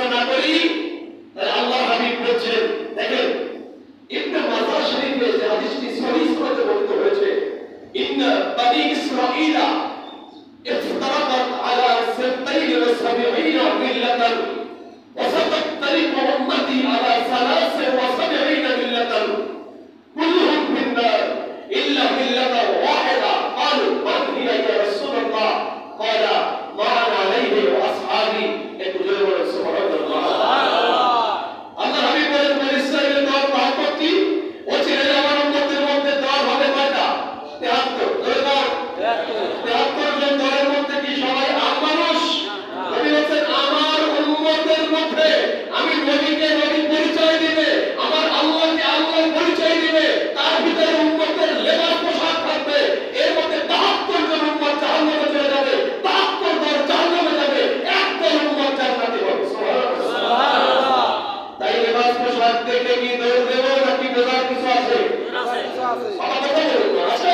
আলোচনা না করি তাহলে আল্লাহ হাবিব বলছেন, দেখেন ইবনে মাজাহ শরীফে যে হাদিসটি সহিহ সনদে বর্ণিত হয়েছে, ইন্না বানি ইসরাঈলা ইফতারাকাত আলা 72 মিল্লাতান ওয়া সাতাফতারিকু উম্মতি আলা 73 মিল্লাতান কুল্লুহুম ফিন-নার ইল্লা মিল্লাতান ওয়াহিদা। ক্বালু মান হিয়া ইয়া রাসূলুল্লাহ? ক্বালা মা আনা আলাইহি ওয়া আসহাবি। একটু জোরে বলুন সুবহানাল্লাহ। আল্লাহ হাবিব বলেন, বনি ইসরাঈলের দল 72টি, ও ছেড়ে যাওয়ার উম্মতের মধ্যে দল হবে কয়টা? 73। ধরে দাও 73 জন দলের মধ্যে কি সবাই আম মানুষ? নবী বলেন, আমার উম্মতের মধ্যে আমি নবীকে নবী পরিচয় দিবে, আমার আল্লাহকে আল্লাহ পরিচয় দিবে, তার ভিতরে উম্মতের লেবাস পোশাক থাকবে। এর মধ্যে 72 জন উম্মত জাহান্নামে চলে যাবে, 72 দল জাহান্নামে যাবে, এক দল উম্মত জান্নাতে হবে। সুবহানাল্লাহ। তাই লেবাস পোশাক দেখে কি দৌড় দেব নাকি বোঝার কিছু আছে? আছে। কথা বলুন, আছে।